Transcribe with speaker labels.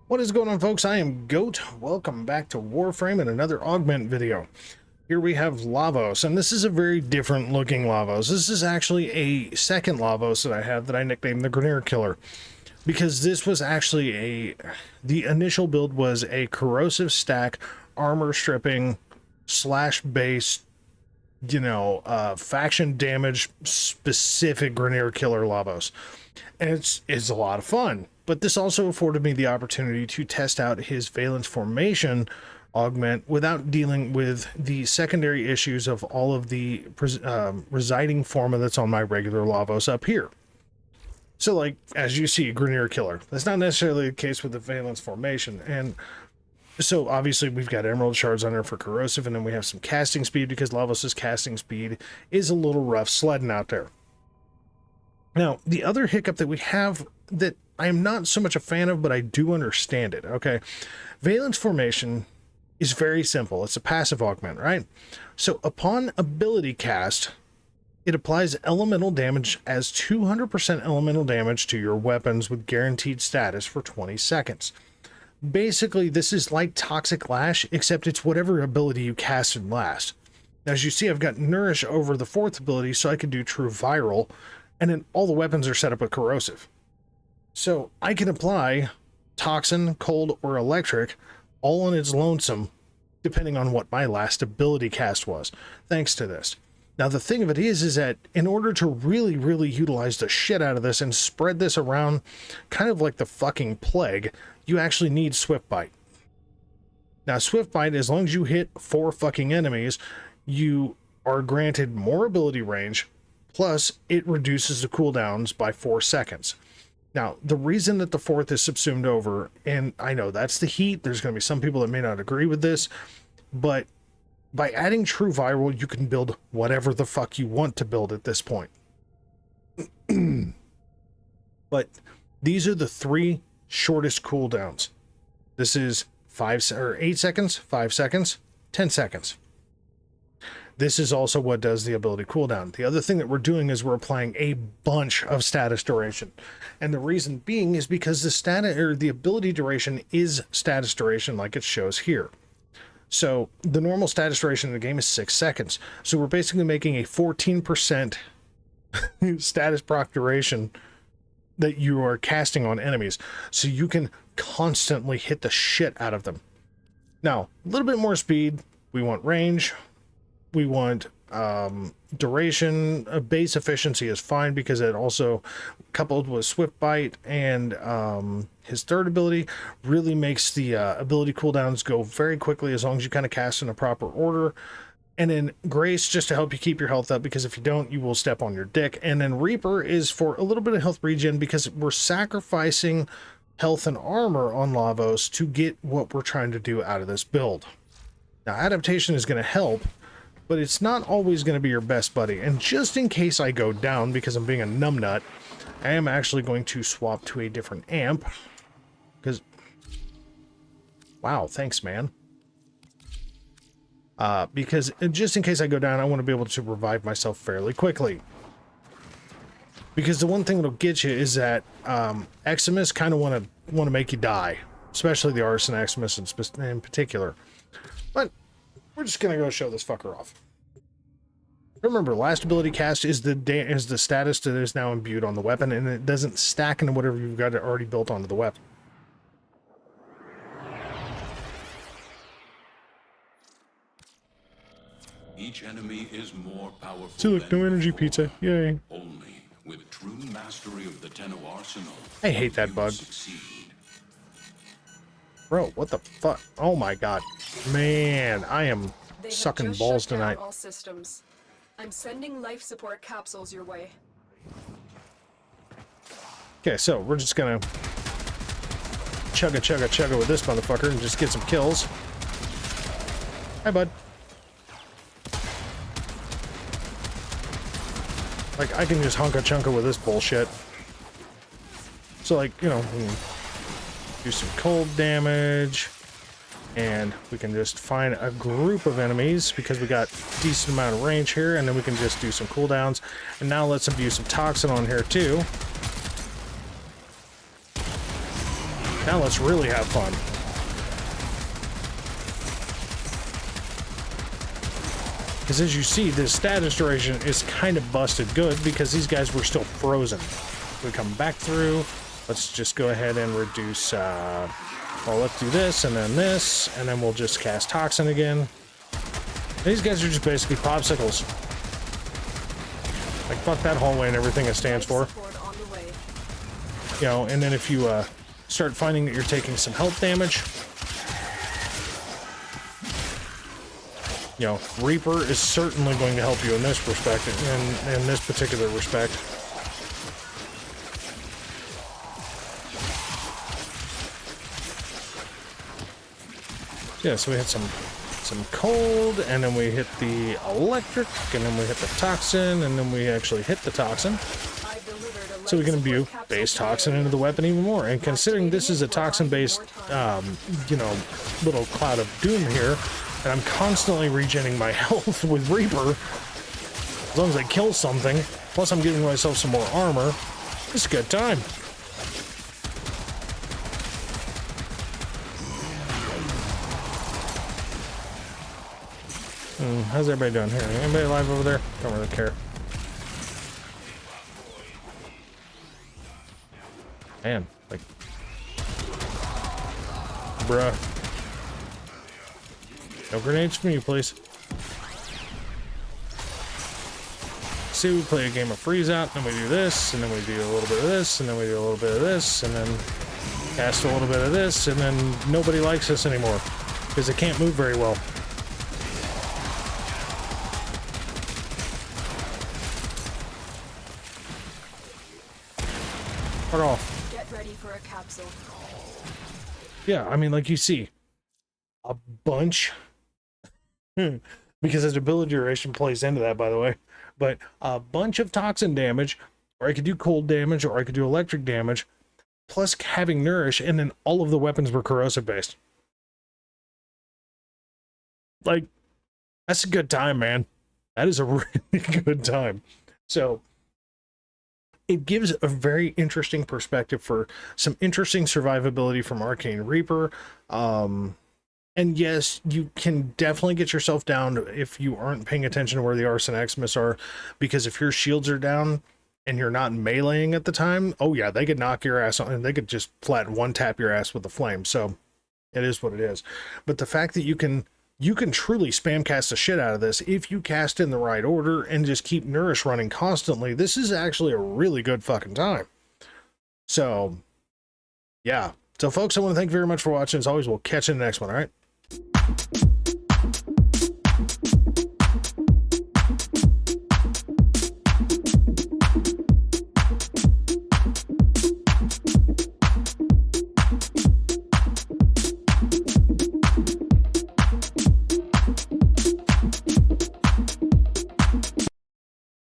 Speaker 1: What is going on, folks? I am Goat. Welcome back to Warframe and another augment video. Here we have Lavos, and this is a very different looking Lavos. This is actually a second Lavos that I have that I nicknamed the Grenier Killer, because this was actually the initial build was a corrosive stack, armor stripping, slash base, faction damage specific Grenier Killer Lavos. And it's a lot of fun. But this also afforded me the opportunity to test out his valence formation augment without dealing with the secondary issues of all of the residing forma that's on my regular Lavos up here. So, like, as you see, Grenier Killer. That's not necessarily the case with the valence formation. And so, obviously, we've got emerald shards on there for corrosive, and then we have some casting speed because Lavos's casting speed is a little rough sledding out there. Now, the other hiccup that we have that I am not so much a fan of, but I do understand it, okay? Valence formation is very simple. It's a passive augment, right? So upon ability cast, it applies elemental damage as 200% elemental damage to your weapons with guaranteed status for 20 seconds. Basically, this is like Toxic Lash, except it's whatever ability you casted last. Now, as you see, I've got Nourish over the fourth ability, so I can do True Viral, and then all the weapons are set up with Corrosive. So I can apply Toxin, Cold, or Electric all on its lonesome, depending on what my last ability cast was, thanks to this. Now, the thing of it is that in order to really, really utilize the shit out of this and spread this around kind of like the fucking plague, you actually need Swift Bite. Now, Swift Bite, as long as you hit 4 fucking enemies, you are granted more ability range, plus it reduces the cooldowns by 4 seconds. Now, the reason that the fourth is subsumed over, and I know that's the heat, there's going to be some people that may not agree with this, but by adding True Viral, you can build whatever the fuck you want to build at this point. But these are the 3 shortest cooldowns. This is 8 seconds, 5 seconds, 10 seconds. This is also what does the ability cooldown. The other thing that we're doing is we're applying a bunch of status duration. And the reason being is because the ability duration is status duration like it shows here. So the normal status duration in the game is 6 seconds. So we're basically making a 14% status proc duration that you are casting on enemies. So you can constantly hit the shit out of them. Now, a little bit more speed. We want range. We want duration. Base efficiency is fine because it also, coupled with Swift Bite and his third ability, really makes the ability cooldowns go very quickly as long as you kind of cast in a proper order. And then Grace, just to help you keep your health up, because if you don't, you will step on your dick. And then Reaper is for a little bit of health regen because we're sacrificing health and armor on Lavos to get what we're trying to do out of this build. Now, adaptation is going to help, but it's not always going to be your best buddy. And just in case I go down because I'm being a numbnut, I am actually going to swap to a different amp. Because, wow, thanks, man. Because just in case I go down, I want to be able to revive myself fairly quickly. Because the one thing that'll get you is that Eximus kind of want to make you die, especially the Arson Eximus in particular. But we're just gonna go show this fucker off. Remember, last ability cast is the status that is now imbued on the weapon, and it doesn't stack into whatever you've got already built onto the weapon.
Speaker 2: Each enemy is more powerful.
Speaker 1: See, look, no energy pizza. Yay.
Speaker 2: Only with true mastery of the Tenno arsenal.
Speaker 1: I hate that bug.
Speaker 2: Succeed.
Speaker 1: Bro, what the fuck? Oh my god. Man, I am sucking balls tonight.
Speaker 3: All systems. I'm sending life support capsules your way.
Speaker 1: Okay, so we're just gonna chugga with this motherfucker and just get some kills. Hi, bud. Like, I can just hunka-chunka with this bullshit. So, like, we can do some cold damage, and we can just find a group of enemies because we got a decent amount of range here, and then we can just do some cooldowns. And now let's imbue some toxin on here too. Now let's really have fun. Because as you see, this status duration is kind of busted good because these guys were still frozen. We come back through. Let's just go ahead and reduce, well, let's do this, and then we'll just cast Toxin again. These guys are just basically popsicles. Like, fuck that hallway and everything it stands for. You know, and then if you, start finding that you're taking some health damage, you know, Reaper is certainly going to help you in this perspective, in this particular respect. Yeah, so we hit some cold, and then we hit the electric, and then we hit the toxin, and then we actually hit the toxin. So we can imbue base toxin into the weapon even more. And considering this is a toxin-based, you know, little cloud of doom here, and I'm constantly regenerating my health with Reaper, as long as I kill something, plus I'm giving myself some more armor, it's a good time. How's everybody doing here? Anybody alive over there? Don't really care. Man, like, bruh. No grenades from you, please. See, we play a game of freeze out, then we do this, and then we do a little bit of this, and then we do a little bit of this, and then cast a little bit of this, and then nobody likes us anymore because they can't move very well. Cut off.
Speaker 3: Get ready for a capsule.
Speaker 1: Yeah, I mean, like you see, a bunch, because his ability duration plays into that, by the way, but a bunch of toxin damage, or I could do cold damage, or I could do electric damage, plus having nourish, and then all of the weapons were corrosive based. Like, that's a good time, man. That is a really good time. So it gives a very interesting perspective for some interesting survivability from Arcane Reaper. And yes, you can definitely get yourself down if you aren't paying attention to where the Arson Xmas are, because if your shields are down and you're not meleeing at the time, oh yeah, they could knock your ass on, and they could just flat one tap your ass with the flame. So it is what it is. But the fact that you can truly spam cast the shit out of this if you cast in the right order and just keep Nourish running constantly. This is actually a really good fucking time. So, yeah. So, folks, I want to thank you very much for watching. As always, we'll catch you in the next one, all right?